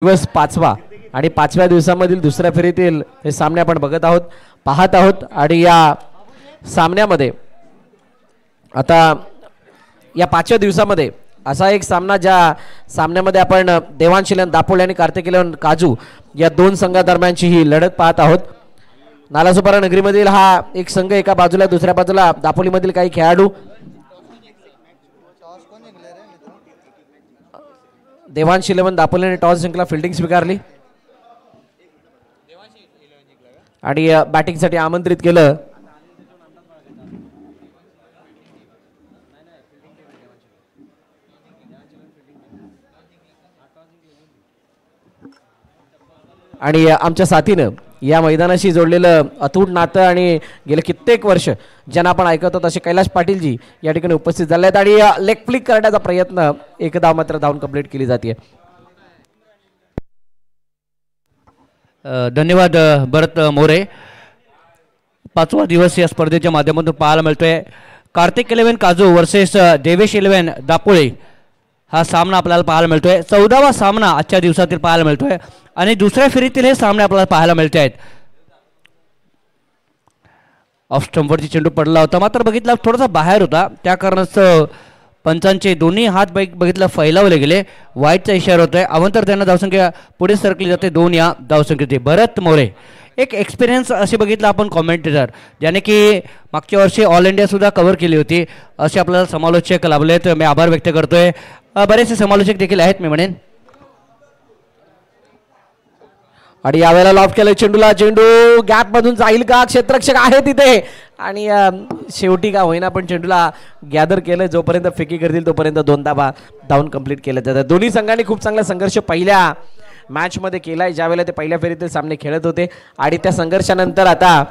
दिवस 5वा आणि 5व्या दिवसामधील दुसऱ्या फेरीतील हे सामने आपण पाहत आहोत आणि या सामन्यामध्ये आता या 5व्या दिवसामध्ये असा एक सामना ज्या सामन्यामध्ये आपण देवांश इलेव्हन दापोली आणि कार्तिक इलेव्हन काजू या दोन संघादरम्यानची ही लढत पाहत आहोत। नालासोपारा नगरीमधील हा एक संघ एका बाजूला, दुसऱ्या बाजूला दापोलीमधील काही खेळाडू। देवांश इलेव्हन दापोलीने टॉस जिंकला, फिल्डिंग स्वीकारली आणि बॅटिंगसाठी आमंत्रित केलं। आणि आमच्या साथीनं या मैदानाशी जोडलेलं अतूट नातं आणि गेले कित्येक वर्ष ज्यांना आपण ऐकत होतो असे कैलाश पाटीलजी या ठिकाणी उपस्थित झाले आहेत आणि लेग फ्लिक करण्याचा प्रयत्न एक धाव मात्र धावून कंप्लीट केली जाते। धन्यवाद भरत मोरे। 5वा दिवस या स्पर्धेच्या माध्यमातून पाहायला मिळतोय कार्तिक इलेव्हन काजू वर्सेस देवेश इलेव्हन दापोली हा सामना आपल्याला पाहायला मिळतोय। 14वा सामना आजच्या दिवसातील पाहायला मिळतोय आणि दुसऱ्या फेरीतील हे सामने आपल्याला पाहायला मिळते आहेत। ऑफ स्टंपवरती चेंडू पडला होता, मात्र बघितला थोडासा बाहेर होता, त्या कारणास्तव पंचांचे दोन्ही हात बघितलं फैलावले गेले। वाईटचा इशारा होतोय। अवंतर त्यांना धावसंख्या पुढे सरकली जाते 2 या धावसंख्येचे। भरत मोरे एक एक्सपिरियन्स असे बघितलं आपण कॉमेंटेटर, ज्याने की मागच्या वर्षी ऑल इंडिया सुद्धा कव्हर केली होती, असे आपल्याला समालोचक लाभलेत। मी आभार व्यक्त करतोय। बरेचसे समालोचक देखील आहेत मी म्हणेन। आणि यावेळेला लॉफ केलं चेंडूला, चेंडू गॅप मधून जाईल का, क्षेत्ररक्षक आहे तिथे आणि शेवटी का होईना पण चेंडूला गॅदर केलं। जोपर्यंत फेकी करतील तोपर्यंत 2 धावा धावून कंप्लीट केले जातात। दोन्ही संघांनी खूप चांगला संघर्ष पहिल्या मॅच मध्ये केलाय, ज्यावेळेला ते पहिल्या फेरीतील सामने खेळत होते आणि त्या संघर्षानंतर आता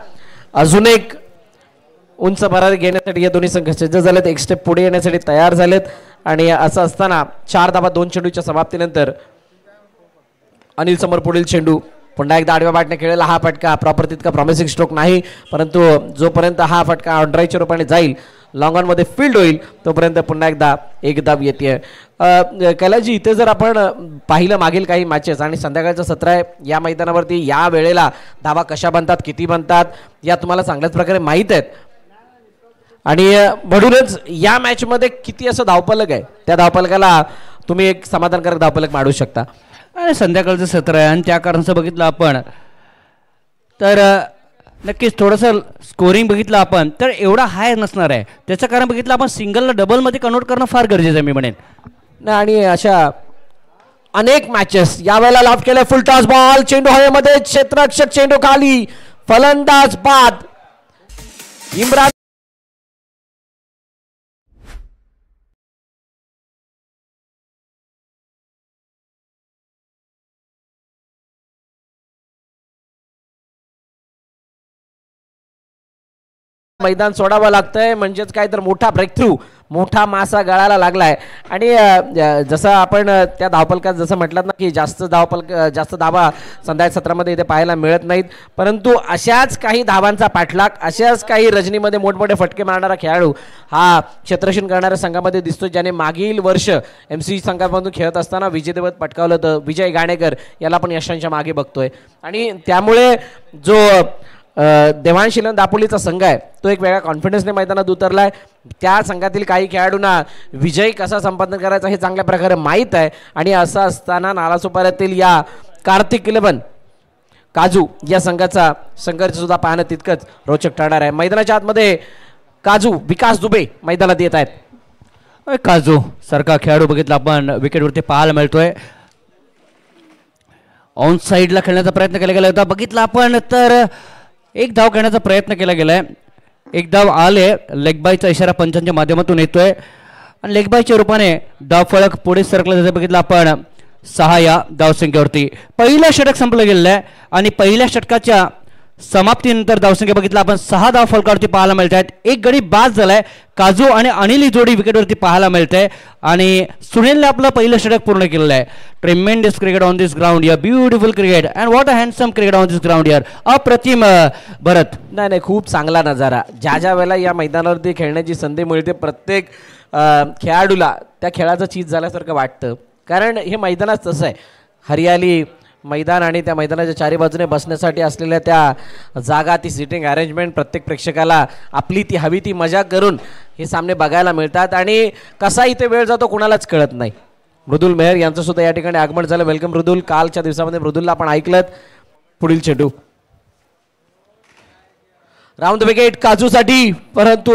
अजून एक उंच भरारी घेण्यासाठी या दोन्ही संघ सज्ज झालेत, एक स्टेप पुढे येण्यासाठी तयार झालेत। आणि असं असताना 4 धावा 2 चेंडूच्या समाप्तीनंतर अनिल समोर पुढील चेंडू पुन्हा एकदा आडव्या बॅटने खेळलेला हा फटका प्रॉपर तितका प्रॉमिसिंग स्ट्रोक नाही, परंतु जोपर्यंत हा फटका ऑनड्राईव्हच्या रूपाने जाईल, लॉंग ऑन मध्ये फील्ड होईल तोपर्यंत पुन्हा एकदा एक धाव येते। कैलासजी इथे जर आपण पाहिलं मागील काही मॅचेस आणि संध्याकाळचं सत्र आहे या मैदानावरती, या वेळेला धावा कशा बनतात, किती बनतात या तुम्हाला चांगल्याच प्रकारे माहीत आहेत आणि म्हणूनच या मॅच मध्ये किती असं धावफलक आहे त्या धावफलकाला तुम्ही एक समाधानकारक धावफलक मांडू शकता। आणि संध्याकाळचं सत्र आहे आणि त्या कारणाचं बघितलं आपण तर नक्कीच थोडंसं स्कोरिंग बघितलं आपण तर एवढा हाय नसणार आहे, त्याचं कारण बघितलं आपण सिंगलला डबलमध्ये कन्वर्ट करणं फार गरजेचं आहे मी म्हणेन। आणि अशा अनेक मॅचेस यावेळेला लॉफ केले, फुल टॉस बॉल, चेंडू हवेमध्ये, क्षेत्ररक्षक चेंडू खाली, फलंदाज बाद। इम्रान मैदान सोडावं लागतंय, म्हणजेच काय तर मोठा ब्रेक थ्रू, मोठा मासा गळायला लागलाय। आणि जसं आपण त्या धावफलकात जसं म्हटलं ना की जास्त धावा संध्याकाळी सत्रामध्ये इथे पाहायला मिळत नाहीत, परंतु अशाच काही धावांचा पाठलाग, अशाच काही रजनीमध्ये मोठमोठे फटके मारणारा खेळाडू हा क्षेत्ररक्षण करणाऱ्या संघामध्ये दिसतो, ज्याने मागील वर्ष MC संघामधून खेळत असताना विजेतेपद पटकावलं होतं। विजय गाणेकर याला आपण यशांच्या मागे बघतोय आणि त्यामुळे जो देवांश इलेव्हन दापोलीचा संघ आहे तो एक वेगळ्या कॉन्फिडन्सने मैदानात उतरलाय। त्या संघातील काही खेळाडूंना विजय कसा संपादन करायचा हे चांगल्या प्रकारे माहीत आहे आणि असं असताना नालासोपाऱ्यातील या कार्तिक इलेव्हन काजू या संघाचा संघर्ष सुद्धा पाहणं तितकंच रोचक ठरणार आहे। मैदानाच्या आतमध्ये काजू विकास दुबे मैदानात येत आहेत। काजू सारखा खेळाडू बघितला आपण विकेटवरती पाहायला मिळतोय। ऑन साईडला खेळण्याचा प्रयत्न केला गेला होता, बघितला आपण तर एक धाव खेळण्याचा प्रयत्न केला गेलाय, एक धाव आले, लेग बायचा इशारा पंचांच्या माध्यमातून येतोय आणि लेग बायच्या रूपाने धाव फलक पुढे सरकला जाते। बघितलं आपण 6 या धावसंख्येवरती पहिलं षटक संपलं गेलेलं आहे आणि पहिल्या षटकाच्या समाप्तीनंतर धावसंख्या बघितला आपण 6 धाव फलकावरती पाहायला मिळत आहेत। एक गडी बाद झालाय, काजू आणि अनिल ही जोडी विकेटवरती पाहायला मिळते आणि सुनीलने आपलं पहिलं षटक पूर्ण केलेलं आहे। Tremendous cricket on this ground, या beautiful cricket and what a handsome cricket on this ground यार, अप्रतिम भरत। नाही खूप चांगला नजारा, ज्या वेळेला या मैदानावरती खेळण्याची संधी मिळते प्रत्येक खेळाडूला त्या खेळाचं चीज झाल्यासारखं वाटतं, कारण हे मैदानच तसं आहे। हरियाली मैदान आणि त्या मैदानाच्या चारी बाजूने बसण्यासाठी असलेल्या त्या जागा, ती सिटिंग अरेंजमेंट प्रत्येक प्रेक्षकाला आपली ती हवी ती मजा करून हे सामने बघायला मिळतात आणि कसा इथे वेळ जातो कुणालाच कळत नाही. मृदुल मेहर यांचं सुद्धा या ठिकाणी आगमन झालं. वेलकम मृदुल. कालच्या दिवसामध्ये मृदुलला आपण ऐकलं. पुढील चेंडू राऊंड द विकेट काजूसाठी, परंतु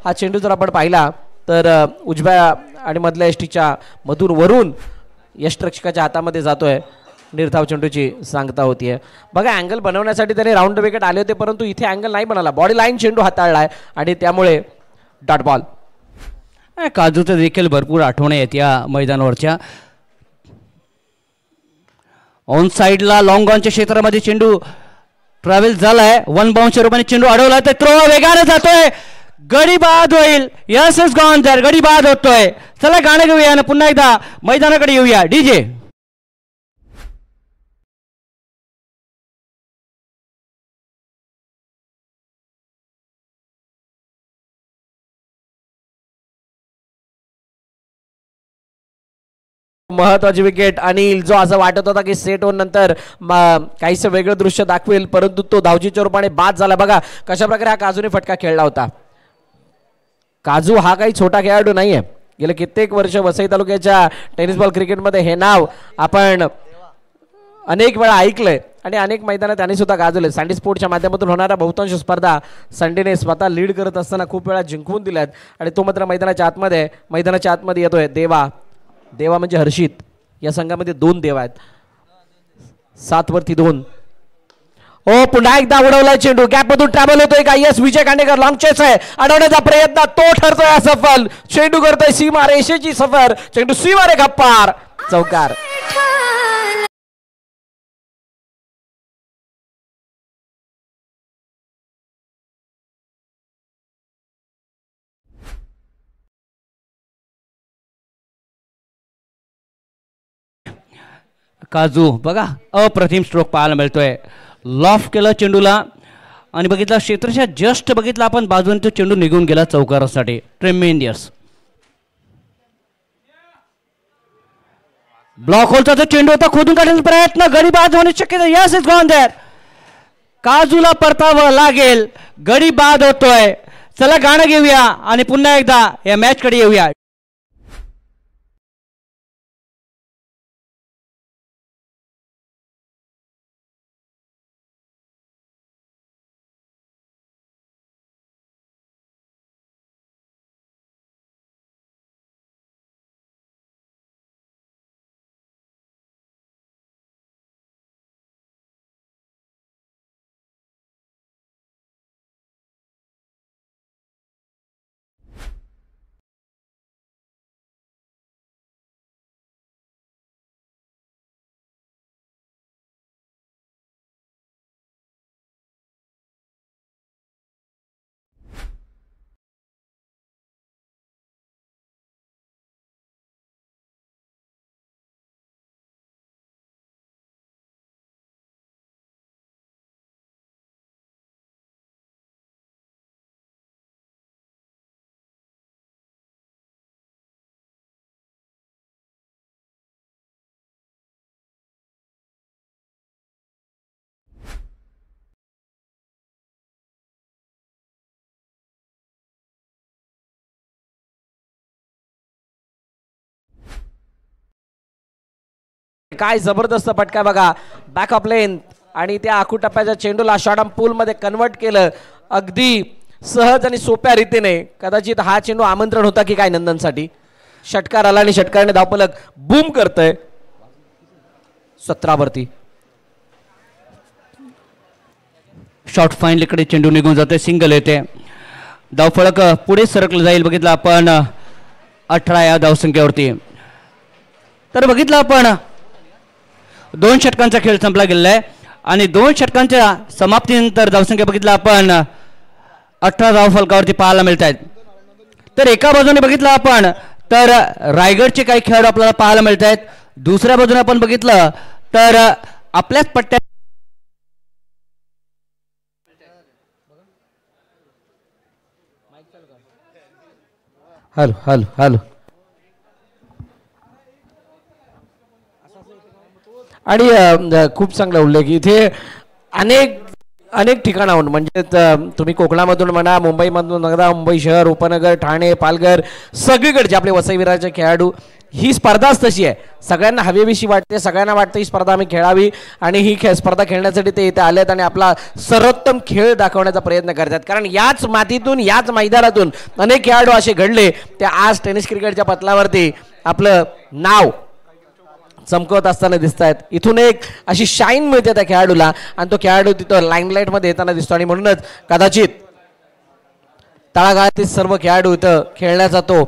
हा चेंडू जर आपण पाहिला तर उजव्या आणि मधल्या यष्टीच्या मधून वरून यष्टरक्षकाच्या हातामध्ये जातोय. निर्धाव चेंडूची सांगता होतीये. बघा अँगल बनवण्यासाठी त्याने राऊंड द विकेट आले होते, परंतु इथे अँगल नाही बनाला. बॉडी लाईन चेंडू हाताळलाय आणि त्यामुळे डॉट बॉल. काजूचं देखील भरपूर आठवणी आहेत या मैदानावरच्या. ऑन साइडला लॉंग ऑनच्या क्षेत्रामध्ये चेंडू ट्रॅव्हल झालाय. वन बाउन्सच्या रूपाने चेंडू अडवला तर थ्रो वेगाने जातोय. गडी बाद होईल. Yes is gone there. गडी बाद होतोय. चला गाणं घेऊया आणि पुन्हा एकदा मैदानाकडे येऊया. डीजे महत्वाची विकेट. अनिल जो असं वाटत होता की सेट होऊन नंतर काहीसं वेगळं दृश्य दाखवेल, परंतु तो धावचीच्या रूपाने बाद झाला. बघा कशा प्रकारे हा काजूने फटका खेळला होता. काजू हा काही छोटा खेळाडू नाहीये. गेले कित्येक वर्ष वसई तालुक्याच्या टेनिस बॉल क्रिकेटमध्ये हे नाव आपण अनेक वेळा ऐकलंय आणि अनेक मैदानात त्यांनी सुद्धा गाजवले. सँडी स्पोर्टच्या माध्यमातून होणाऱ्या बहुतांश स्पर्धा संडेने स्वतः लीड करत असताना खूप वेळा जिंकवून दिल्यात आणि तो मात्र मैदानाच्या आतमध्ये येतोय. देवा म्हणजे हर्षित. या संघामध्ये 2 देवा आहेत. 7 वरती 2. ओ पुन्हा एकदा उडवलाय चेंडू. गॅप मधून ट्रॅव्हल होतोय का? यस विजय खांडेकर लॉंग चेस आहे. अडवण्याचा प्रयत्न तो ठरतोय असफल. चेंडू करतोय सीमा रेषेची सफर. चेंडू सीमा रेखा पार. चौकार. काजू बघा अप्रतिम स्ट्रोक पाहायला मिळतोय. लॉफ केलं चेंडूला आणि बघितला क्षेत्राच्या जस्ट बघितला आपण बाजूने तो चेंडू निघून गेला चौकारासाठी. ट्रेमेंडियस ब्लॉक होलचा जो चेंडू होता खोदून काढण्याचा प्रयत्न. गडी बाद होण्याची शक्यता. Yes is gone there. काजूला परतावं लागेल. गडी बाद होतोय. चला गाणं घेऊया आणि पुन्हा एकदा या मॅच कडे येऊया. काय जबरदस्त फटका बघा. बॅक ऑफ लेन आणि त्या आखू टप्प्याच्या चेंडूला शॉर्ट आर्म पूल मध्ये कन्वर्ट केलं अगदी सहज आणि सोप्या रीतीने. कदाचित हा चेंडू आमंत्रण होता की काय नंदनसाठी. षटकार आला आणि षटकाराने धावफलक बूम करतोय. 17 वरती शॉर्ट फाईनलीकडे चेंडू निघून जाते. सिंगल येते. धावफलक पुढे सरकलं जाईल. बघितलं आपण 18 या धावसंख्येवरती. तर बघितलं आपण 2 षटकांचा खेळ संपला गेलेला आहे आणि 2 षटकांच्या समाप्तीनंतर धावसंख्या बघितलं आपण 18 धावफलकावरती पाहायला मिळत आहेत. तर एका बाजूने बघितलं आपण तर रायगडचे काही खेळाडू आपल्याला पाहायला मिळत आहेत. दुसऱ्या बाजूने आपण बघितलं तर आपल्याच पट्ट्यात हॅलो हॅलो हॅलो आणि खूप चांगला उल्लेख इथे अनेक अनेक ठिकाणाहून म्हणजे तुम्ही कोकणामधून म्हणा, मुंबईमधून म्हणा, मुंबई शहर, उपनगर, ठाणे, पालघर, सगळीकडचे आपले वसई विरारचे खेळाडू. ही स्पर्धाच तशी आहे, सगळ्यांना हवीविषयी वाटते, सगळ्यांना वाटतं ही स्पर्धा आम्ही खेळावी आणि ही स्पर्धा खेळण्यासाठी ते इथे आलेत आणि आपला सर्वोत्तम खेळ दाखवण्याचा प्रयत्न करतात. कारण याच मातीतून, याच मैदानातून अनेक खेळाडू असे घडले ते आज टेनिस क्रिकेटच्या पटलावरती आपलं नाव चमकवत असताना दिसत आहेत. इथून एक अशी शाईन मिळते त्या खेळाडूला आणि तो खेळाडू तिथं लाईमलाईट मध्ये येताना दिसतो आणि म्हणूनच कदाचित तळागाळातील सर्व खेळाडू इथं खेळण्याचा तो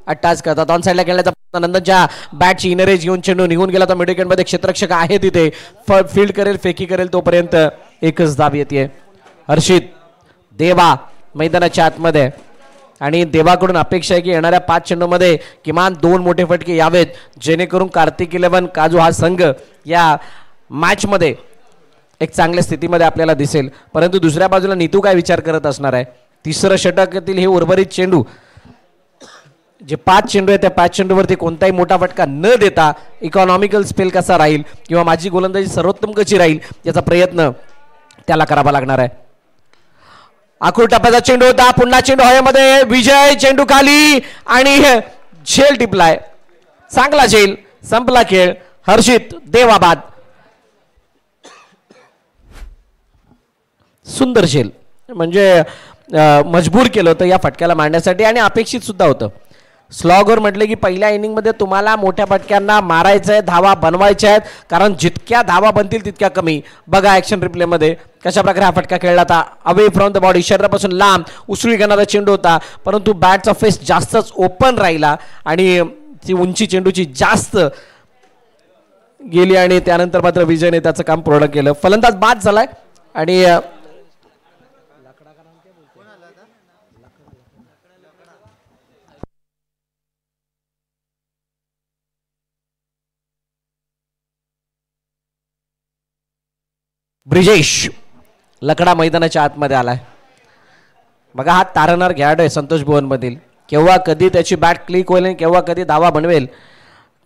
अट्टाच करतात. ऑन साईडला खेळण्याचा नंदनच्या बॅटची इनरेज घेऊन चेंडू निघून गेला. तर मिडविकेट मध्ये क्षेत्ररक्षक आहे तिथे फील्ड करेल, फेकी करेल, तोपर्यंत एकच धाव येते. हर्षित देवा मैदानाच्या आतमध्ये आणि देवाकडून अपेक्षा आहे की येणाऱ्या 5 चेंडूमध्ये किमान 2 मोठे फटके यावेत जेणेकरून कार्तिक 11 काजू हा संघ या मॅच मध्ये एक चांगल्या स्थितीमध्ये आपल्याला दिसेल. परंतु दुसऱ्या बाजूला नीतू काय विचार करत असणार आहे. तिसरं षटकातील हे उर्वरित चेंडू जे 5 चेंडू आहेत त्या 5 चेंडूवरती कोणताही मोठा फटका न देता इकॉनॉमिकल स्पेल कसा राहील किंवा माझी गोलंदाजी सर्वोत्तम कशी राहील याचा प्रयत्न त्याला करावा लागणार आहे. आखूड टप्प्याचा चेंडू होता, पुन्हा चेंडू हवेमध्ये, विजय चेंडू खाली आणि झेल टिपलाय, चांगला झेल, संपला खेळ. हर्षित देवाबाद, सुंदर झेल म्हणजे मजबूर केलं होतं या फटक्याला मारण्यासाठी आणि अपेक्षित सुद्धा होतं. स्लॉगर म्हटले की पहिल्या इनिंगमध्ये तुम्हाला मोठ्या फटक्यांना मारायचं आहे, धावा बनवायच्या आहेत, कारण जितक्या धावा बनतील तितक्या कमी. बघा ॲक्शन रिप्लेमध्ये कशा प्रकारे हा फटका खेळला होता. अवे फ्रॉम द बॉडी, शरीरापासून लांब उसळी घेणारा चेंडू होता, परंतु बॅटचा फेस जास्तच ओपन राहिला आणि ती उंची चेंडूची जास्त गेली आणि त्यानंतर मात्र विजयने त्याचं काम पूर्ण केलं. फलंदाज बाद झालाय आणि ब्रिजेश लकडा मैदानाच्या आतमध्ये आलाय. बघा हा तारणार खेळाडू आहे संतोष भुवन मधील. केव्हा कधी त्याची बॅट क्लिक होईल आणि केव्हा कधी धावा बनवेल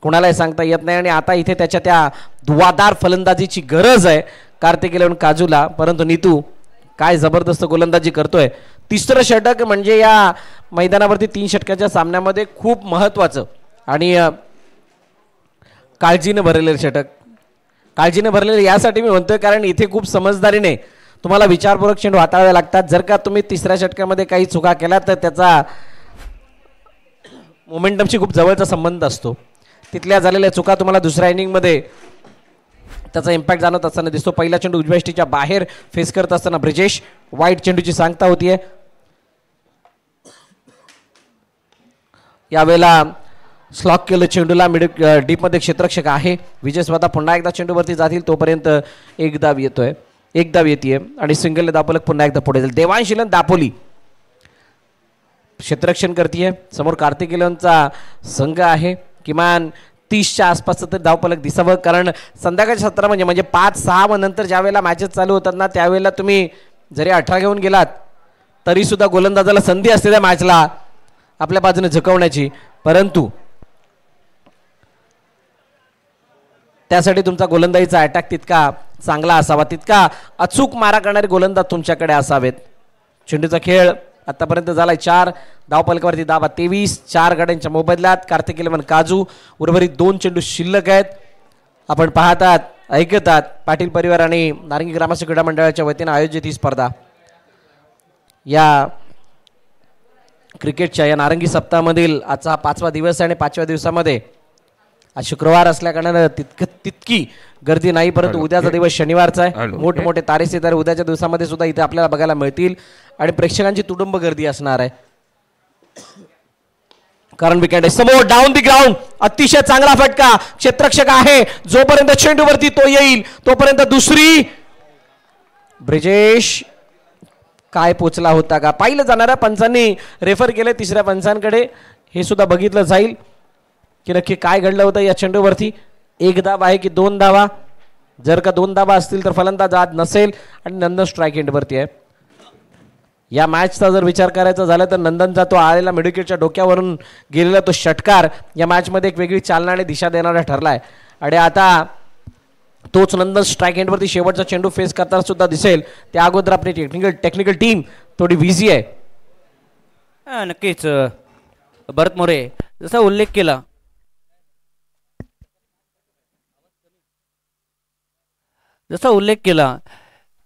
कुणालाही सांगता येत नाही. आणि आता इथे त्याच्या त्या धुवादार फलंदाजीची गरज आहे कार्तिक 11 काजूला. परंतु नीतू काय जबरदस्त गोलंदाजी करतोय. तिसरं षटक म्हणजे या मैदानावरती 3 षटकाच्या सामन्यामध्ये खूप महत्वाचं आणि काळजीने भरलेलं षटक. काळजीने भरलेले यासाठी मी म्हणतोय कारण इथे खूप समजदारीने तुम्हाला विचारपूर्वक चेंडू हाताळावे लागतात. जर का तुम्ही तिसऱ्या षटकामध्ये काही चुका केल्या तर त्याचा मोमेंटमशी खूप जवळचा संबंध असतो. तिथल्या झालेल्या चुका तुम्हाला दुसऱ्या इनिंगमध्ये त्याचा इम्पॅक्ट जाणवत असताना दिसतो. पहिला चेंडू उजव्या यष्टीच्या बाहेर फेस करत असताना ब्रिजेश वाईट चेंडूची सांगता होतीये. यावेळेला स्लॉक केलं चेंडूला डीप मध्ये क्षेत्ररक्षक आहे. विजय स्वतः पुन्हा एकदा चेंडूवरती जातील तोपर्यंत एक धाव येतोय, एक धाव येते आणि सिंगल दापोलक पुन्हा एकदा पुढे जाईल. देवांशीलन दापोली क्षेत्ररक्षण करतीये. समोर कार्तिक 11चा संघ आहे. किमान 30च्या आसपास तर धावफलक दिसावं कारण संध्याकाळच्या सत्र म्हणजे 5-6 नंतर ज्या वेळेला मॅचेस चालू होतात ना त्यावेळेला तुम्ही जरी 18 घेऊन गेलात तरी सुद्धा गोलंदाजाला संधी असते त्या मॅचला आपल्या बाजूने झुकवण्याची. परंतु त्यासाठी तुमचा गोलंदाजीचा अटॅक तितका चांगला असावा, तितका अचूक मारा करणारे गोलंदाज तुमच्याकडे असावेत. चेंडूचा खेळ आतापर्यंत झालाय 4 धावफलकावरती धावा 23. 4 गड्यांच्या मोबदल्यात कार्तिक 11 काजू. उर्वरित 2 चेंडू शिल्लक आहेत. आपण पाहतात ऐकतात पाटील परिवार आणि नारंगी ग्रामस्थ क्रीडा मंडळाच्या वतीने आयोजित ही स्पर्धा या क्रिकेटच्या या नारंगी सप्ताहामधील आजचा 5वा दिवस आहे आणि 5व्या दिवसामध्ये आज शुक्रवार असल्याकारणाने तितकी गर्दी नाही. परंतु उद्याचा दिवस शनिवारचा आहे. मोठमोठे तारे उद्याच्या दिवसामध्ये सुद्धा इथे आपल्याला बघायला मिळतील आणि प्रेक्षकांची तुडुंब गर्दी असणार आहे. कारण विकेट आहे समोर डाऊन दी ग्राउंड. अतिशय चांगला फटका क्षेत्ररक्षक आहे. जोपर्यंत चेंडूवरती तो येईल तोपर्यंत दुसरी. ब्रिजेश काय पोचला होता का पाहिलं जाणाऱ्या पंचांनी रेफर केले तिसऱ्या पंचांकडे. हे सुद्धा बघितलं जाईल की नक्की काय घडलं होतं या चेंडूवरती. 1 धाव आहे की 2 धावा. जर का 2 धावा असतील तर फलंदाज आज नसेल आणि नंदन स्ट्राईक एंडवरती आहे. या मॅचचा जर विचार करायचा झाला तर नंदनचा तो आलेला मिडविकेटच्या डोक्यावरून गेलेला तो षटकार या मॅचमध्ये एक वेगळी चालना आणि दिशा देणारा ठरलाय. आणि आता तोच नंदन स्ट्राईक एंडवरती शेवटचा चेंडू फेस करताना सुद्धा दिसेल. त्या अगोदर आपली टेक्निकल टीम थोडी बिझी आहे. नक्कीच भरत मोरे जसा उल्लेख केला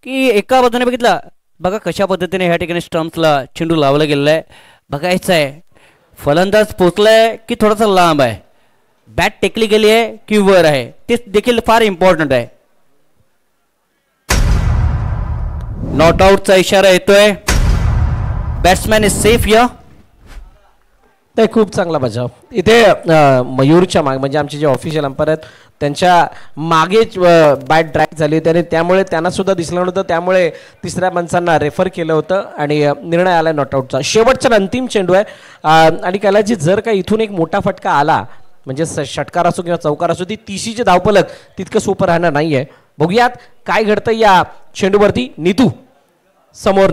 की एका बाजूने बघितला बघा कशा पद्धतीने ह्या ठिकाणी स्टम्प्सला चेंडू लावला गेलेला आहे. बघायचं आहे फलंदाज पोचलाय की थोडासा लांब आहे, बॅट टेकली गेली आहे की वर आहे, ते देखील फार इम्पॉर्टंट आहे. नॉट आउटचा इशारा येतोय. बॅट्समॅन इज सेफ या. ते खूप चांगला बचाव इथे मयूरच्या मागे म्हणजे आमचे जे ऑफिशियल अंपायर आहेत त्यांच्या मागेच बॅट ड्रॅग झाली होती आणि त्यामुळे त्यांना सुद्धा दिसलं नव्हतं. त्यामुळे तिसऱ्या पंचांना रेफर केलं होतं आणि निर्णय आला नॉटआउटचा. शेवटचा अंतिम चेंडू आहे आणि कलाजी जर का इथून एक मोठा फटका आला म्हणजे षटकार असो किंवा चौकार असो ती तिशीचे धावपलक तितकं सोपं राहणार नाही आहे. बघूयात काय घडतं या चेंडूवरती. नीतू समोर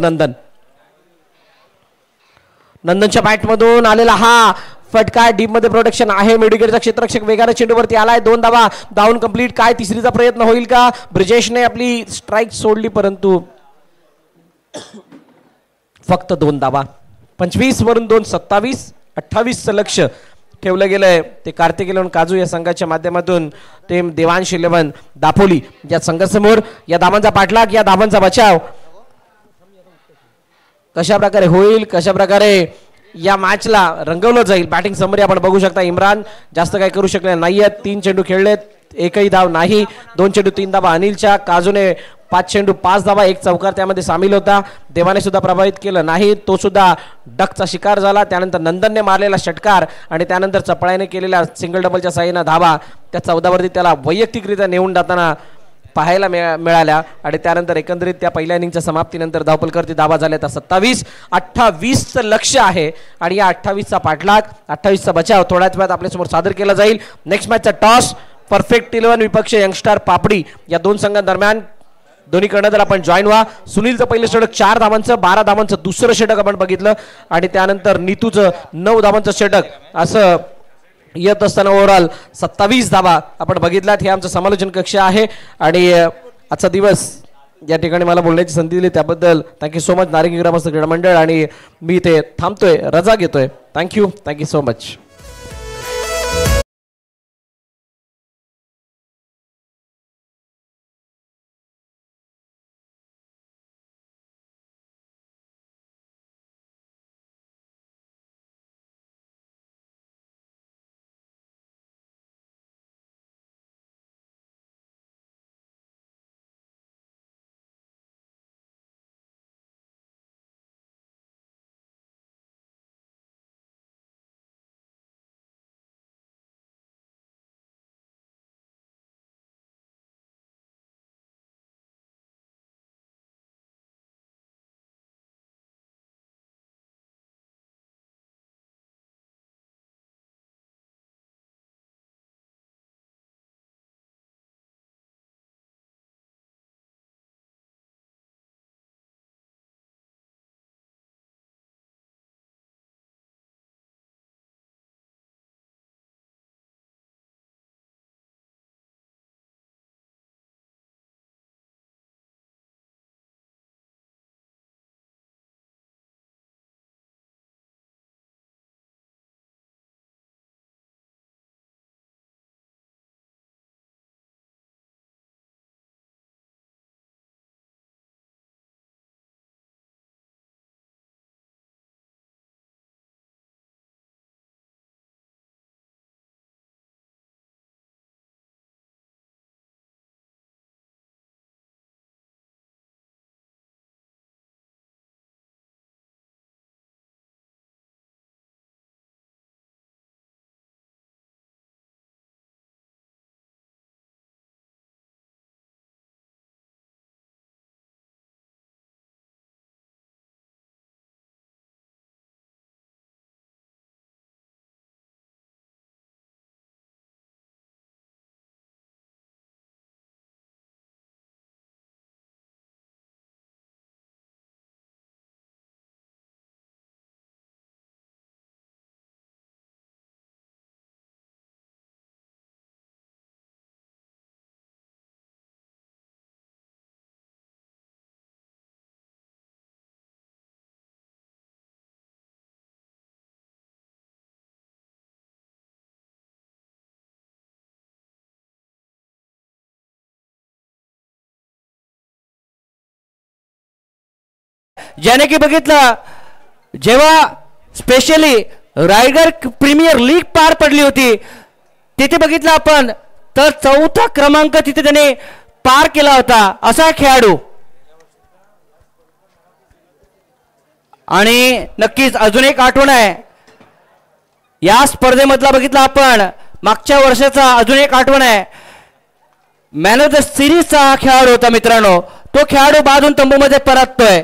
नंदनच्या बॅटमधून आलेला हा फटका डीप मध्ये प्रोटेक्शन आहे. मेडिकेटचा क्षेत्ररक्षक वेगाने चेंडूवरती आलाय. 2 धावा धावून कंप्लीट. काय तिसरीचा प्रयत्न होईल का? ब्रिजेशने आपली स्ट्राईक सोडली परंतु फक्त 2 धावा. 25 वरून 2 27 28चं लक्ष ठेवलं गेलंय. ते कार्तिक इलेव्हन काजू या संघाच्या माध्यमातून ते देवांश इलेव्हन दापोली या संघासमोर. या धावांचा पाठलाग, या धावांचा बचाव कशा प्रकारे होईल, कशा प्रकारे या मॅचला रंगवलं जाईल. बॅटिंग समरी आपण बघू शकता. इम्रान जास्त काही करू शकले नाहीयेत. 3 चेंडू खेळलेत, एकही धाव नाही. 2 चेंडू 3 धावा अनिलच्या. काजूने 5 चेंडू 5 धावा, 1 चौकार त्यामध्ये सामील होता. देवाने सुद्धा प्रभावित केलं नाही, तो सुद्धा डकचा शिकार झाला. त्यानंतर नंदनने मारलेला षटकार आणि त्यानंतर चपळाईने केलेल्या सिंगल डबलच्या साहाय्याने धावा त्या 14 वरती त्याला वैयक्तिकरित्या नेऊन जाताना पाहायला मिळाल्या. आणि त्यानंतर एकंदरीत त्या पहिल्या इनिंगच्या समाप्तीनंतर धावपलकरती धावा झाल्या. तर 27-28चं लक्ष आहे आणि या 28चा पाठलाग, 28चा बचाव थोड्याच वेळात आपल्यासमोर सादर केला जाईल. नेक्स्ट मॅचचा टॉस परफेक्ट 11 विपक्ष यंगस्टार पापडी या 2 संघांदरम्यान. दोन्ही कर्णधार आपण जॉईन व्हा. सुनीलचं पहिलं षटक 4 धावांचं, 12 धावांचं दुसरं षटक आपण बघितलं आणि त्यानंतर नीतूचं 9 धावांचं षटक असं येत असताना ओव्हरऑल 27 धावा आपण बघितलात. हे आमचं समालोचन कक्ष आहे आणि आजचा दिवस या ठिकाणी मला बोलण्याची संधी दिली त्याबद्दल थँक्यू सो मच नारिंगी ग्रामस्थ क्रीडा मंडळ. आणि मी इथे थांबतोय, रजा घेतोय. Thank you so much. ज्याने की बघितलं जेव्हा स्पेशली रायगर प्रीमियर लीग पार पडली होती तिथे बघितलं आपण तर 4था क्रमांक तिथे त्याने पार केला होता असा खेळाडू आणि नक्कीच अजून एक आठवण आहे या स्पर्धेमधला बघितला आपण मागच्या वर्षाचा अजून एक आठवण आहे मॅन ऑफ द सिरीजचा हा खेळाडू होता मित्रांनो तो खेळाडू बाजून तंबूमध्ये परततोय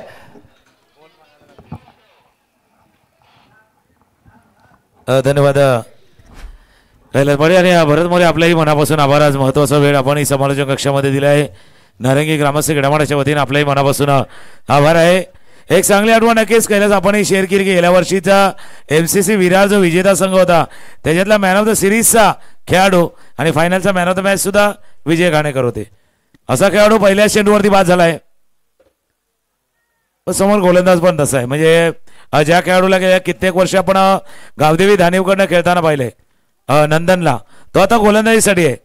धन्यवाद कैलास मोरे आणि भरत मोरे आपल्याही मनापासून आभार आज महत्त्वाचा वेळ आपण ही समालोचन कक्षामध्ये दिला आहे नारंगी ग्रामस्थ घडामोडीच्या वतीने आपल्याही मनापासून आभार आहे एक चांगली आठवण नक्कीच कैलास आपणही शेअर केली की गेल्या वर्षीचा MCC विरार जो विजेता संघ होता त्याच्यातला मॅन ऑफ द सिरीजचा खेळाडू आणि फायनलचा मॅन ऑफ द मॅच सुद्धा विजय घाणेकर होते असा खेळाडू पहिल्याच चेंडूवरती बाद झालाय समोर गोलंदाज पण तसा आहे म्हणजे ज्या खेळाडूला गेल्या कित्येक वर्ष आपण गावदेवी धानिवकडनं खेळताना पाहिले नंदनला तो आता गोलंदाजीसाठी आहे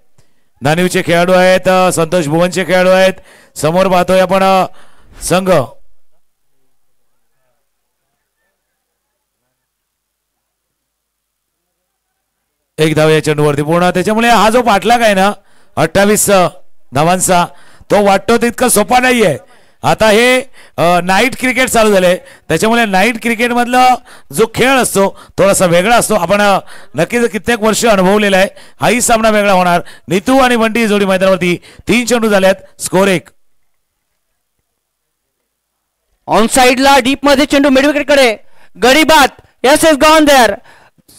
धानिवचे खेळाडू आहेत संतोष भुवनचे खेळाडू आहेत समोर पाहतोय आपण संघ एक धाव या चेंडूवरती पूर्ण त्याच्यामुळे हा जो पाठलाग आहे ना 28 धावांचा तो वाटतो तितका सोपा नाहीये आता हे नाईट क्रिकेट चालू झाले त्याच्यामुळे नाईट क्रिकेट मधला जो खेळ असतो थोडासा वेगळा असतो आपण नक्कीच कित्येक वर्ष अनुभवलेला आहे हाही सामना वेगळा होणार नितू आणि बंटी जोडी मैदानावरती 3 चेंडू झाल्यात स्कोर 1 ऑन साइडला डीप मध्ये चेंडू मिड विकेट कडे गडी बाद yes is gone there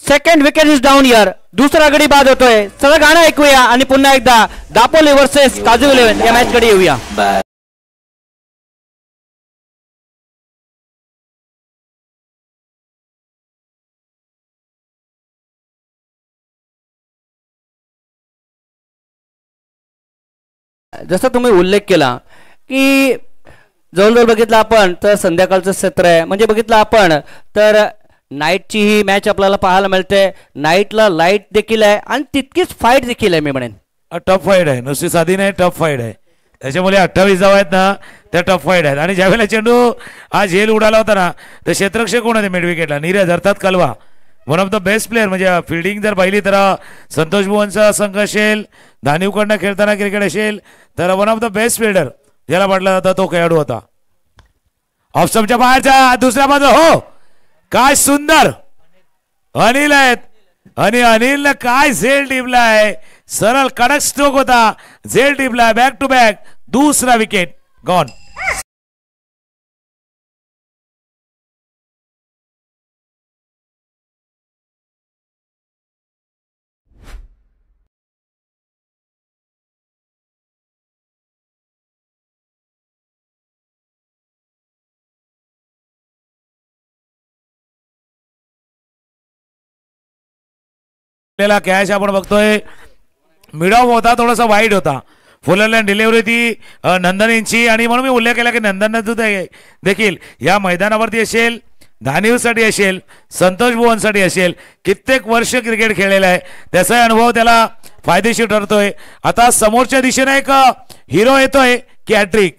second wicket is down here दुसरा गडी बाद होतोय सगळं गाणं ऐकूया आणि पुन्हा एकदा दापोली वर्सेस काजू 11 या मॅच कडे येऊया जसं तुम्ही उल्लेख केला की जवळजवळ बघितलं आपण तर संध्याकाळचं सत्र आहे म्हणजे बघितलं आपण तर नाईटची ही मॅच आपल्याला पाहायला मिळते नाईटला लाईट देखील आहे आणि तितकीच फाईट देखील आहे मी म्हणेन टफ फाईट आहे नुसती साधी नाही टफ फाईट आहे त्याच्यामुळे 28 धावा आहेत ना त्या टफ फाईट आहेत आणि ज्यावेळेला चेंडू हा झेल उडाला होता ना तर क्षेत्ररक्षक कोण होते मिड विकेटला नीरज अर्थात Kalwa one of the best player म्हणजे फिल्डिंग जर पाहिली तर संतोष भुवनचा संघ असेल धानिवकडनं खेळताना क्रिकेट असेल तर one of the best fielder ज्याला म्हटला जाता तो खेळाडू होता ऑफ स्टंपच्या बाहेरचा दुसऱ्या बाजू हो काय सुंदर अनिल आहेत आणि अनिलनं काय झेल टिपलाय सरळ कडक स्ट्रोक होता झेल टिपलाय बॅक टू बॅक दुसरा विकेट गॉन कॅच आपण बघतोय मिड ऑफ होता थोडासा वाईड होता फुलरलँड डिलिव्हरी ती नंदनींची आणि म्हणून मी उल्लेख केला की नंदन देखील या मैदानावरती असेल धानिवसाठी असेल संतोष भुवनसाठी असेल कित्येक वर्ष क्रिकेट खेळलेला आहे त्याचा अनुभव त्याला फायदेशीर ठरतोय आता समोरच्या दिशेने एक हिरो येतोय की हॅट्रिक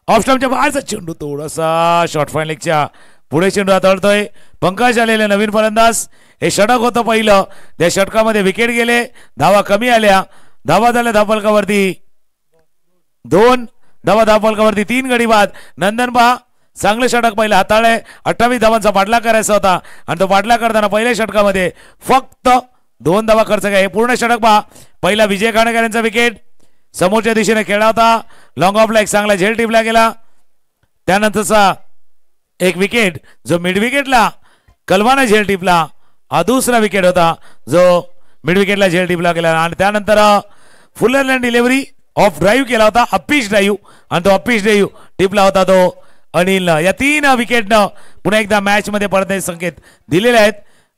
ऑफ स्टंपच्या बाहेरचा चेंडू थोडासा शॉर्ट फायनलिकच्या पुढे चेंडू हाताळतोय पंकज आलेले नवीन फलंदाज हे षटक होतं पहिलं त्या षटकामध्ये विकेट गेले धावा कमी आल्या धावा झाल्या धावफलकावरती 2 धावा धावफलकावरती 3 गडी बाद नंदन बा चांगले षटक पहिलं हाताळले 28 धावांचा पाठलाग करायचा होता आणि तो पाठलाग करताना पहिल्या षटकामध्ये फक्त 2 धावा खर्च केला पूर्ण षटक पहा पहिला विजय घाणेकर यांचा विकेट समोरच्या दिशेने खेळला होता लॉंग ऑफला एक चांगला झेल टिपला गेला त्यानंतरचा एक विकेट जो मिड विकेटला कलवाना झेल टिपला हा दुसरा विकेट होता जो मिड विकेटला झेल टिपला गेला आणि त्यानंतर फुलरलँड डिलिव्हरी ऑफ ड्राईव्ह केला होता अपिच ड्राईव्ह आणि तो अपिच ड्राईव्ह टिपला होता तो अनिलनं या 3 विकेटनं पुन्हा एकदा मॅच मध्ये पडण्याचे संकेत दिलेले आहेत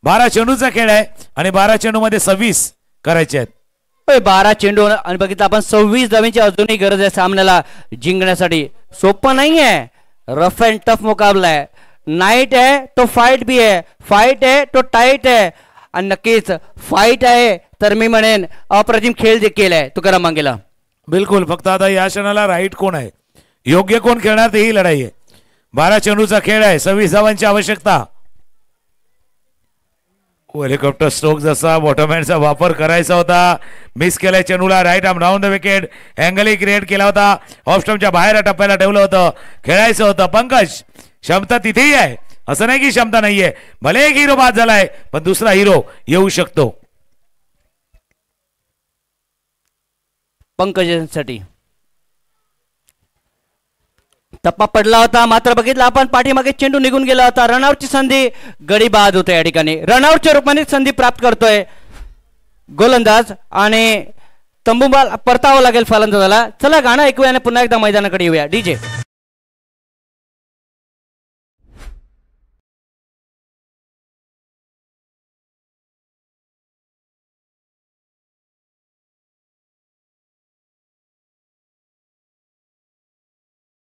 12 चेंडूचा खेळ आहे आणि 12 चेंडू मध्ये 26 करायचे आहेत 12 चेंडू आणि बघितलं आपण 26 धावांची अजूनही गरज आहे सामन्याला जिंकण्यासाठी सोपं नाही आहे रफ एंड टफ मुकाबला है नाइट है तो फाइट भी है फाइट है तो टाइट है आणि नक्कीच फाइट आहे तर मी म्हणेन अप्रतिम खेळ देखील आहे तुकाराम मांगेला बिलकुल फक्त आता या क्षणाला राईट कोण आहे योग्य कोण खेळणार तेही लढाई आहे 12 चेंडूचा खेळ आहे, 26 धावांची आवश्यकता. हेलिकॉप्टर स्ट्रोक जसा बॉटमहँडचा वापर करायचा होता, मिस केलाय चेंडूला. Right arm round the wicket, अँगलही क्रिएट केला होता, ऑफ स्टंपच्या बाहेर टप्प्याला ठेवलं होतं, खेळायचं होतं. पंकज, क्षमता तिथेही आहे, असं नाही की क्षमता नाहीये. भले एक हिरो बाद झालाय पण दुसरा हिरो येऊ शकतो. पंकजांसाठी टप्पा पडला होता, मात्र बघितला आपण पाठीमागे चेंडू निघून गेला होता. रनआउटची संधी, गडी बाद होते या ठिकाणी. रनआउटच्या रूपाने संधी प्राप्त करतोय गोलंदाज आणि तंबूबाल परतावं लागेल फलंदाजाला. चला गाणं ऐकूया आणि पुन्हा एकदा मैदानाकडे येऊया. डीजे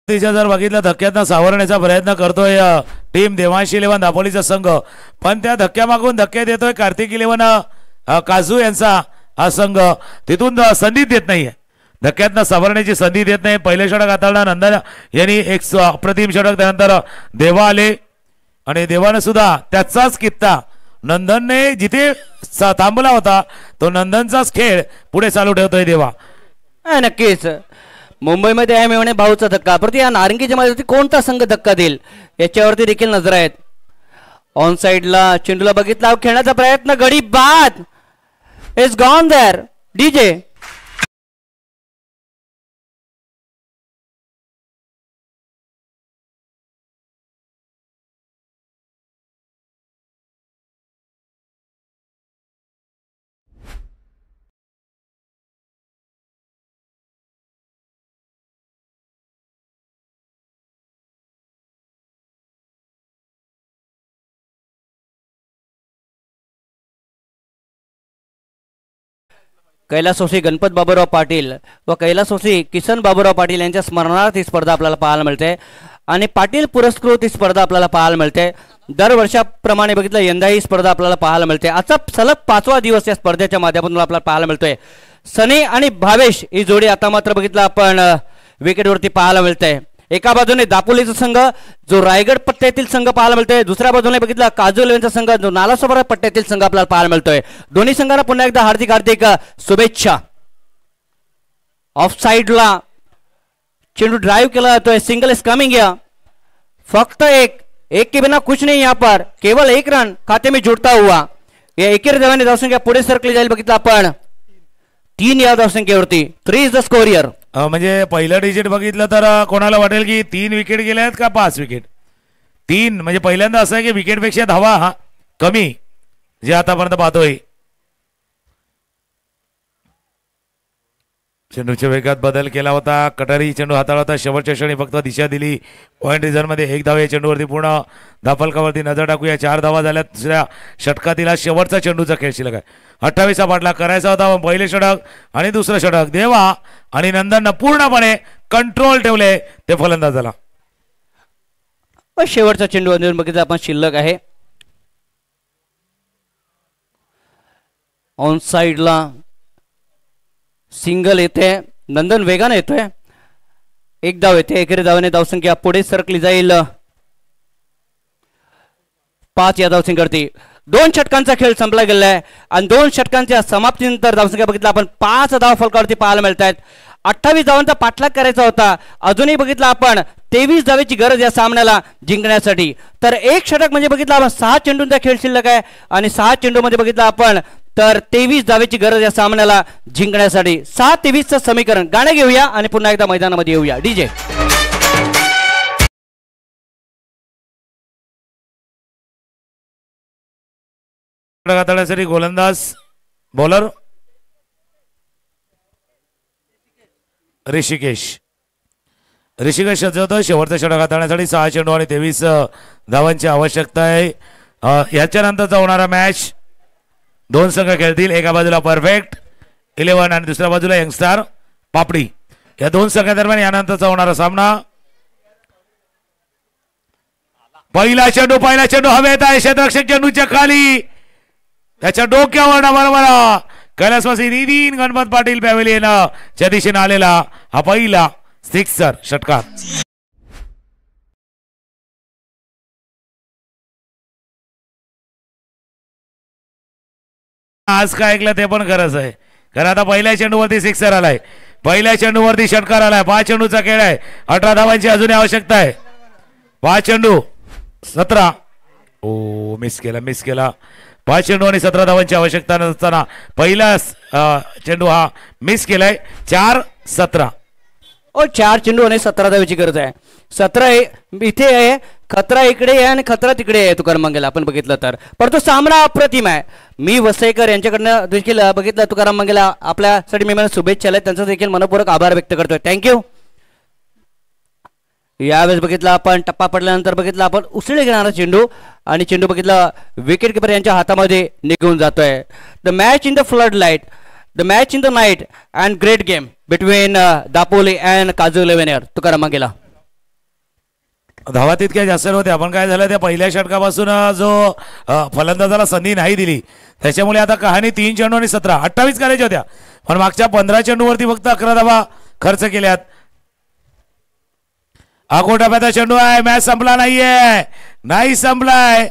जर बघितलं धक्क्यातनं सावरण्याचा प्रयत्न करतोय टीम देवांशी 11 दापोलीचा संघ, पण त्या धक्क्यामागून धक्के देतोय कार्तिक 11 काजू यांचा हा संघ. तिथून संधी देत नाहीये, धक्क्यातनं सावरण्याची संधी देत नाही. पहिले षटक हाताळला नंदन यांनी एक अप्रतिम षटक, त्यानंतर देवा आले आणि देवानं सुद्धा त्याचाच कित्ता नंदनने जिथे थांबला होता तो नंदनचाच खेळ पुढे चालू ठेवतोय देवा. नक्कीच मुंबईमध्ये आहे मिळवणे भाऊचा धक्का, परंतु या नारंगीच्या मैदानावरती कोणता संघ धक्का देईल याच्यावरती देखील नजर आहेत. ऑन साइडला चेंडूला बघितला, खेळण्याचा प्रयत्न, गडी बाद, इज गॉन देअर. डीजे कैलासवासी गणपत बाबूराव पाटील व कैलासवासी किसन बाबूराव पाटील यांच्या स्मरणार्थ ही स्पर्धा आपल्याला पाहायला मिळते आणि पाटील पुरस्कृत ही स्पर्धा आपल्याला पाहायला मिळते. दरवर्षाप्रमाणे बघितलं यंदा ही स्पर्धा आपल्याला पाहायला मिळते. आजचा सलग 5वा दिवस या स्पर्धेच्या माध्यमातून आपल्याला पाहायला मिळतोय. सनी आणि भावेश ही जोडी आता मात्र बघितलं आपण विकेटवरती पाहायला मिळते. एका बाजूने दापोलीचा संघ जो रायगड पट्ट्यातील संघ पाहायला मिळतोय, दुसऱ्या बाजूने बघितला काजू 11चा संघ जो नालासोपारा पट्ट्यातील संघ आपल्याला पाहायला मिळतोय. दोन्ही संघांना पुन्हा एकदा हार्दिक हार्दिक शुभेच्छा. ऑफ साइडला चेंडू ड्राइव केला जातोय, सिंगल इज कमिंग या. फक्त एक के बिना कुछ नहीं यहाँ पर, केवल एक रन खाते में जुड़ता हुआ या एकेरी धावाने धावसंख्या पुढे सरकली जाईल. बघितलं आपण 3 या धावसंख्येवरती 3 इज द स्कोर हियर. म्हणजे पहिलं डिजिट बघितलं तर कोणाला वाटेल की 3 विकेट गेले आहेत का 5 विकेट. 3 म्हणजे पहिल्यांदा असं आहे की विकेटपेक्षा धावा कमी जे आतापर्यंत पाहतोय. चेंडूच्या वेगात बदल केला होता, कटारी चेंडू हाताळला होता, शेवटच्या क्षणी फक्त दिशा दिली. पॉइंट रिझन मध्ये 1 धाव या चेंडूवरती. पूर्ण धाफलकावरती नजर टाकूया, 4 धावा झाल्या दुसऱ्या षटकातील. शेवटचा चेंडूचा खेळ शिल्लक आहे. 28 पाठला करायचा होता, पहिले षटक आणि दुसरं षटक देवा आणि नंदननं पूर्णपणे कंट्रोल ठेवले ते फलंदाजाला. शेवटचा चेंडू अंधून बघितलं आपण शिल्लक आहे. ऑन साइडला सिंगल येते, नंदन वेगाने येतोय, 1 धाव येते. एकेरी धावाने धावसंख्या पुढे सरकली जाईल 5 या धावसंख्येवरती. 2 षटकांचा खेळ संपला गेला आहे आणि 2 षटकांच्या समाप्तीनंतर धावसंख्या बघितला आपण 5 धाव फलकावरती पाहायला मिळत आहेत. 28 धावांचा पाठलाग करायचा होता, अजूनही बघितला आपण 23 धावेची गरज या सामन्याला जिंकण्यासाठी. तर 1 षटक म्हणजे बघितला आपण 6 चेंडूंचा खेळ शिल्लक आहे आणि 6 चेंडू मध्ये बघितला आपण तर 23 धावेची गरज या सामन्याला जिंकण्यासाठी. 6-23चं समीकरण. गाणं घेऊया आणि पुन्हा एकदा मैदानामध्ये येऊया. डीजे हाताळण्यासाठी गोलंदाज बॉलर ऋषिकेश सजवतो. शेवटचा षटक हाताळण्यासाठी 6 चेंडू आणि 23 धावांची आवश्यकता आहे. याच्यानंतरचा होणारा मॅच 2 संघ खेळतील. एका बाजूला परफेक्ट 11 आणि दुसऱ्या बाजूला यंगस्टार पापडी. या 2 संघादरम्यान यानंतरचा होणारा सामना. पहिला चेंडू हवेत आहे, क्षेत्ररक्षक चेंडूच्या खाली, त्याच्या डोक्यावर बरोबर कैलासवासी नितीन गणपत पाटील पॅव्हेलियन च्या दिशेने आलेला हा पहिला 6 षटकार. आज काय ऐकलं ते पण खरंच आहे. कारण आता पहिल्या चेंडूवरती सिक्सर आलाय, पहिल्या चेंडूवरती षटकार आलाय. 5 चेंडूचा खेळ आहे, 18 धावांची अजून आवश्यकता आहे. 5 चेंडू 17. ओ मिस केला. 5 चेंडू आणि 17 धावांची आवश्यकता नसताना पहिला चेंडू हा मिस केलाय. 4-17. 4 चेंडू आणि 17 धावेची गरज आहे. 17 इथे आहे, खतरा इकडे आहे आणि खतरा तिकडे आहे तुकाराम मंगेला आपण बघितलं तर. परंतु सामना अप्रतिम आहे. मी वसईकर यांच्याकडनं देखील बघितलं तुकाराम मंगेला आपल्यासाठी मी शुभेच्छा आहेत, त्यांचा देखील मनपूर्वक आभार व्यक्त करतोय. थँक्यू. यावेळेस बघितलं आपण टप्पा पडल्यानंतर बघितलं आपण उसळी घेणारा चेंडू आणि चेंडू बघितलं विकेट किपर यांच्या हातामध्ये निघून जातोय. The match in the flood light, the match in the night and great game between Dapoli and काजू इलेव्हन तुकाराम मंगेला. धावा तितक्या जास्त नव्हत्या, पण काय झालं त्या पहिल्या षटकापासून जो फलंदाजाला संधी नाही दिली त्याच्यामुळे आता कहाणी 3 चेंडू आणि 17 28 करायच्या होत्या, पण मागच्या 15 चेंडूवरती फक्त 11 धावा खर्च केल्यात. टप्प्याचा चेंडू आहे, मॅच संपला नाहीये, नाही संपलाय.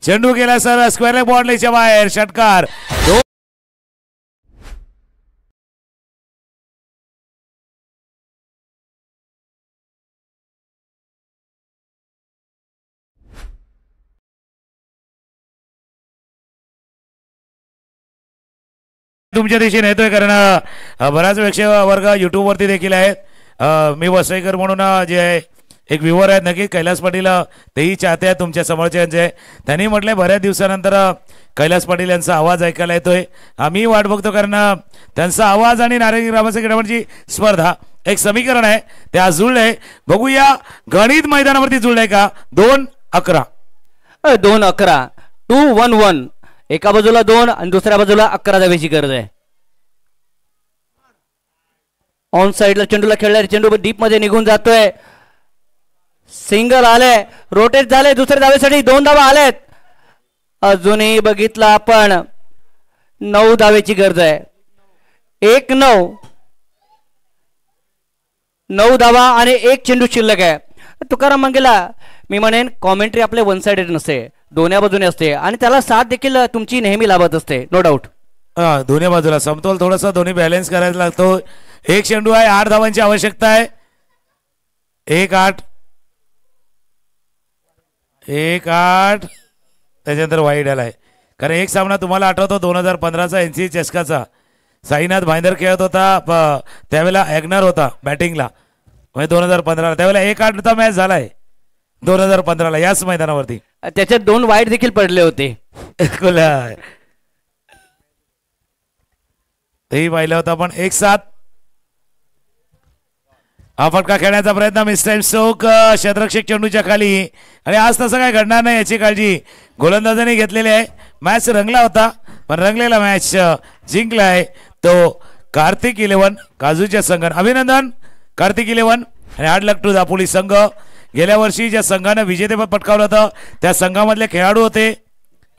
चेंडू गेला सर स्क्वेअर बाउंड्रीच्या बाहेर. षटकार तुमच्या दिशेने येतोय, कारण बऱ्याच प्रेक्षक वर्ग युट्यूब वरती देखील आहेत. मी वसईकर म्हणून जे एक व्ह्युअर आहेत नक्की कैलास पाटील तेही चाहते आहेत तुमच्या समोरच्यांचे. त्यांनी म्हटलंय बऱ्याच दिवसानंतर कैलास पाटील यांचा आवाज ऐकायला येतोय. आम्ही वाट बघतो, कारण त्यांचा आवाज आणि नारायणी ग्रामस्थ क्रीडामंडळाची स्पर्धा एक समीकरण आहे, ते आज जुळलंय. बघूया गणित मैदानावरती जुळलंय का. 2-11 2-11 2-1-1. एका बाजूला 2 आणि दुसऱ्या बाजूला 11 धावेची गरज आहे. ऑन साइडला चेंडूला खेळलाय, चेंडू डीप मध्ये निघून जातोय. सिंगल आले, रोटेट झाले दुसऱ्या धावेसाठी. 2 धावा आलेत. अजूनही बघितलं आपण 9 धावेची गरज आहे. 1-9 9 धावा आणि 1 चेंडू शिल्लक आहे. तुकाराम मंगेला मी म्हणेन कॉमेंट्री आपले वन साइडेड नसते, दोन्ही बाजूने असते आणि त्याला साथ देखील तुमची नेहमी लाभत असते. No doubt. दोन्ही बाजूला समतोल थोडासा दोन्ही बॅलन्स करायला लागतो. 1 चेंडू आहे, 8 धावांची आवश्यकता आहे. 1-8 त्याच्यानंतर वाईड आलाय. कारण एक सामना तुम्हाला आठवतो 2015चा NCC चषकाचा. साईनाथ भाईंदर खेळत होता, त्यावेळेला ॲग्नर होता बॅटिंगला. 2015 त्यावेळेला 1-8चा मॅच झालाय 2015ला याच मैदानावरती. त्याच्यात 2 वाईड देखील पडले होते. तेही पाहिलं होतं. पण 1-7 हा फटका खेळण्याचा प्रयत्न मिस्टर सोक क्षेत्ररक्षक चेंडूच्या खाली. आणि आज तसं काय घडणार नाही याची काळजी गोलंदाजांनी घेतलेली आहे. मॅच रंगला होता, पण रंगलेला मॅच जिंकलाय तो कार्तिक 11 काजूच्या संघाने. अभिनंदन कार्तिक 11 आणि हार्ड लक टू दापोली संघ. गेल्या वर्षी ज्या संघानं विजेतेपद पटकावलं होतं त्या संघामधले खेळाडू होते,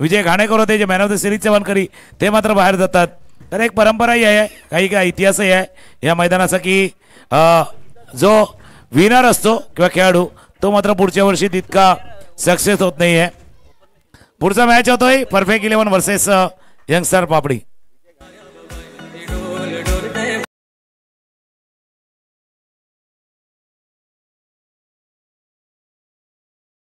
विजय घाणेकर होते जे मॅन ऑफ द सिरीजचे वनकरी, ते मात्र बाहेर जातात. तर एक परंपराही आहे, काही इतिहासही आहे या मैदानाचा की जो विनर असतो किंवा खेळाडू तो मात्र पुढच्या वर्षी तितका सक्सेस होत नाहीये. पुढचा मॅच होतोय परफेक्ट 11 वर्सेस यंगस्टर पापडी.